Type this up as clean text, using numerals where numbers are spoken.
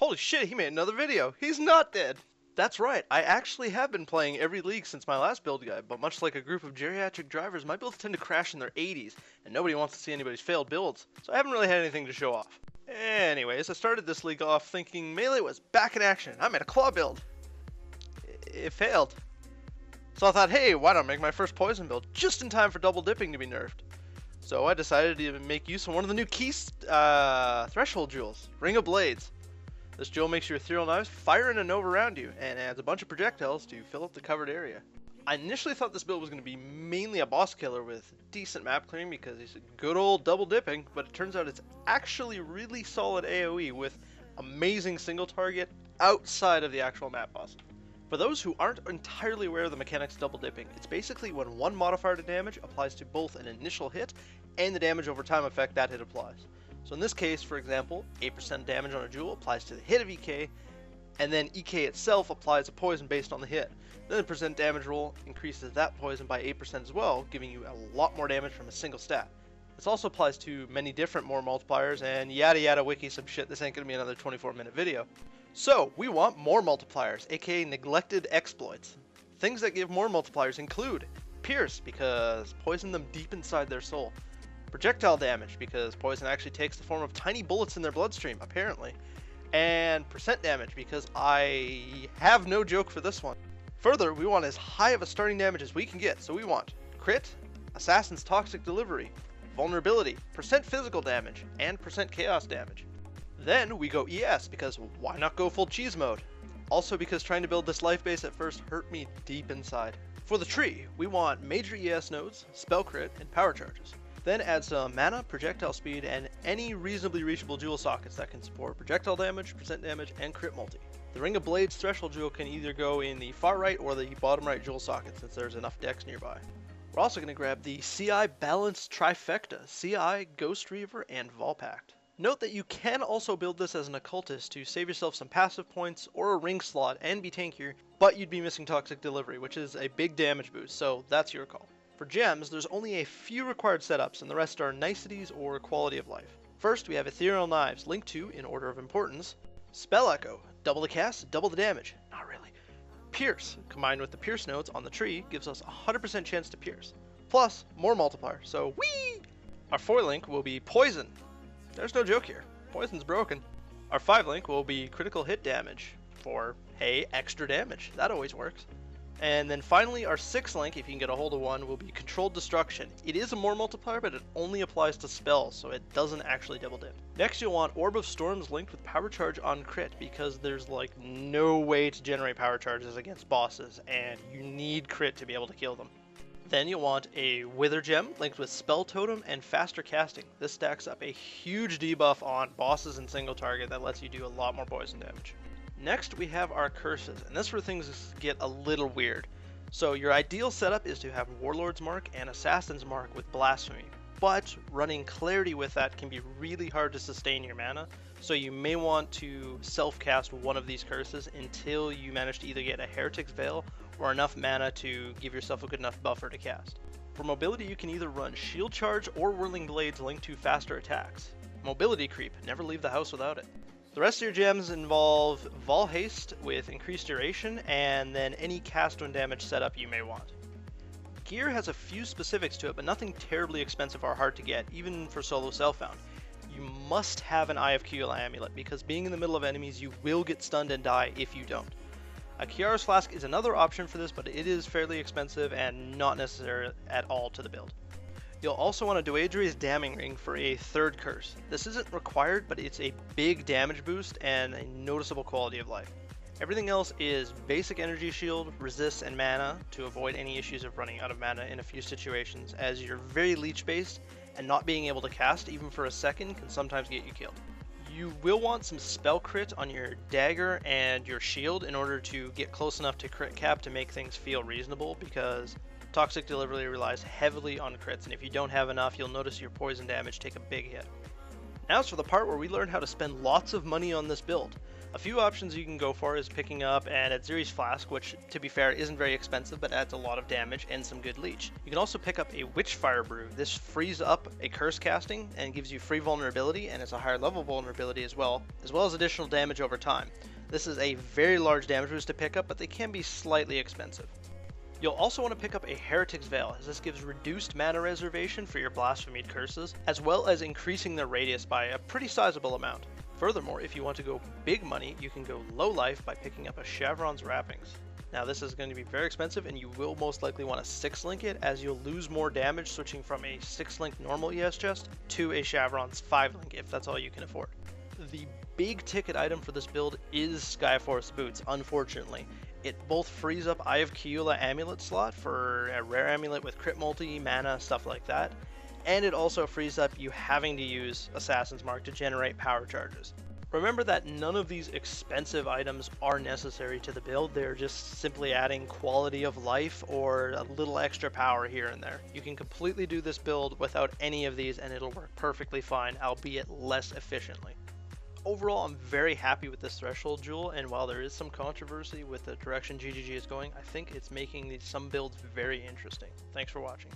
Holy shit, he made another video. He's not dead. That's right, I actually have been playing every league since my last build guide, but much like a group of geriatric drivers, my builds tend to crash in their 80s, and nobody wants to see anybody's failed builds, so I haven't really had anything to show off. Anyways, I started this league off thinking melee was back in action. I made a claw build. It failed. So I thought, hey, why not make my first poison build just in time for double dipping to be nerfed? So I decided to make use of one of the new key threshold jewels, Ring of Blades. This jewel makes your ethereal knives fire in a nova around you and adds a bunch of projectiles to fill up the covered area. I initially thought this build was going to be mainly a boss killer with decent map clearing because he's a good old double dipping, but it turns out it's actually really solid AoE with amazing single target outside of the actual map boss. For those who aren't entirely aware of the mechanics of double dipping, it's basically when one modifier to damage applies to both an initial hit and the damage over time effect that hit applies. So in this case, for example, 8% damage on a jewel applies to the hit of EK, and then EK itself applies a poison based on the hit. Then the percent damage roll increases that poison by 8% as well, giving you a lot more damage from a single stat. This also applies to many different more multipliers, and yada yada wiki some shit. This ain't gonna be another 24-minute video. So we want more multipliers, aka neglected exploits. Things that give more multipliers include Pierce, because poison them deep inside their soul. Projectile damage, because poison actually takes the form of tiny bullets in their bloodstream, apparently. And percent damage, because I have no joke for this one. Further, we want as high of a starting damage as we can get, so we want crit, assassin's toxic delivery, vulnerability, percent physical damage, and percent chaos damage. Then we go ES, because why not go full cheese mode? Also because trying to build this life base at first hurt me deep inside. For the tree, we want major ES nodes, spell crit, and power charges. Then add some mana, projectile speed, and any reasonably reachable jewel sockets that can support projectile damage, percent damage, and crit multi. The Ring of Blades threshold jewel can either go in the far right or the bottom right jewel socket since there's enough decks nearby. We're also going to grab the CI Balanced Trifecta, CI, Ghost Reaver, and Volpact. Note that you can also build this as an occultist to save yourself some passive points or a ring slot and be tankier, but you'd be missing toxic delivery, which is a big damage boost, so that's your call. For gems, there's only a few required setups, and the rest are niceties or quality of life. First, we have Ethereal Knives, linked to, in order of importance, Spell Echo, double the cast, double the damage. Not really. Pierce, combined with the Pierce nodes on the tree, gives us a 100% chance to pierce. Plus, more multiplier, so whee! Our 4 link will be Poison. There's no joke here. Poison's broken. Our 5 link will be critical hit damage for, hey, extra damage. That always works. And then finally, our 6th link, if you can get a hold of one, will be Controlled Destruction. It is a more multiplier, but it only applies to spells, so it doesn't actually double dip. Next, you'll want Orb of Storms linked with Power Charge on crit, because there's like no way to generate power charges against bosses, and you need crit to be able to kill them. Then you'll want a Wither Gem linked with Spell Totem and Faster Casting. This stacks up a huge debuff on bosses and single target that lets you do a lot more poison damage. Next, we have our curses, and this is where things get a little weird. So your ideal setup is to have Warlord's Mark and Assassin's Mark with Blasphemy, but running Clarity with that can be really hard to sustain your mana, so you may want to self-cast one of these curses until you manage to either get a Heretic's Veil or enough mana to give yourself a good enough buffer to cast. For mobility, you can either run Shield Charge or Whirling Blades linked to faster attacks. Mobility creep, never leave the house without it. The rest of your gems involve Vol Haste with increased duration, and then any cast when damage setup you may want. Gear has a few specifics to it, but nothing terribly expensive or hard to get, even for solo self-found. You must have an Eye of Kila amulet, because being in the middle of enemies, you will get stunned and die if you don't. A Kiara's Flask is another option for this, but it is fairly expensive and not necessary at all to the build. You'll also want a Doedre's Damning Ring for a 3rd curse. This isn't required, but it's a big damage boost and a noticeable quality of life. Everything else is basic energy shield, resist, and mana to avoid any issues of running out of mana in a few situations, as you're very leech based and not being able to cast even for a second can sometimes get you killed. You will want some spell crit on your dagger and your shield in order to get close enough to crit cap to make things feel reasonable, because Toxic Delivery relies heavily on crits, and if you don't have enough, you'll notice your poison damage take a big hit. Now it's for the part where we learn how to spend lots of money on this build. A few options you can go for is picking up an Adziri's Flask, which to be fair isn't very expensive but adds a lot of damage and some good leech. You can also pick up a Witchfire Brew. This frees up a curse casting and gives you free vulnerability, and it's a higher level vulnerability as well as additional damage over time. This is a very large damage boost to pick up, but they can be slightly expensive. You'll also want to pick up a Heretic's Veil, as this gives reduced mana reservation for your Blasphemed curses, as well as increasing their radius by a pretty sizable amount. Furthermore, if you want to go big money, you can go low life by picking up a Shavron's Wrappings. Now this is going to be very expensive, and you will most likely want to 6-link it, as you'll lose more damage switching from a 6-link normal ES chest to a Shavron's 5-link if that's all you can afford. The big ticket item for this build is Skyforce Boots, unfortunately. It both frees up Eye of Keula amulet slot for a rare amulet with crit multi, mana, stuff like that, and it also frees up you having to use Assassin's Mark to generate power charges. Remember that none of these expensive items are necessary to the build, they're just simply adding quality of life or a little extra power here and there. You can completely do this build without any of these and it'll work perfectly fine, albeit less efficiently. Overall, I'm very happy with this Threshold Jewel, and while there is some controversy with the direction GGG is going, I think it's making some builds very interesting. Thanks for watching.